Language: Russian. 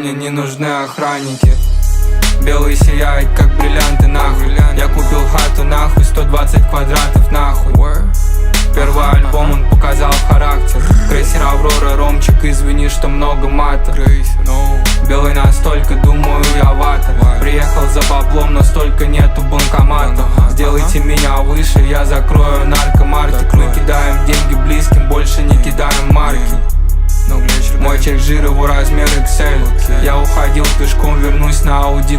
Мне не нужны охранники. Белый сияет, как бриллианты, нахуй. Я купил хату, нахуй, 120 квадратов, нахуй. Первый альбом, он показал характер. Крейсер Аврора, Ромчик, извини, что много мата. Белый настолько, думаю, я вата. Приехал за баблом, но столько нету банкомата. Сделайте меня выше, я закрою наркомаркет. Мы кидаем деньги близким, больше не кидаем марки. Мой чек жир, его размер XL. Я уходил пешком, вернусь на Audi.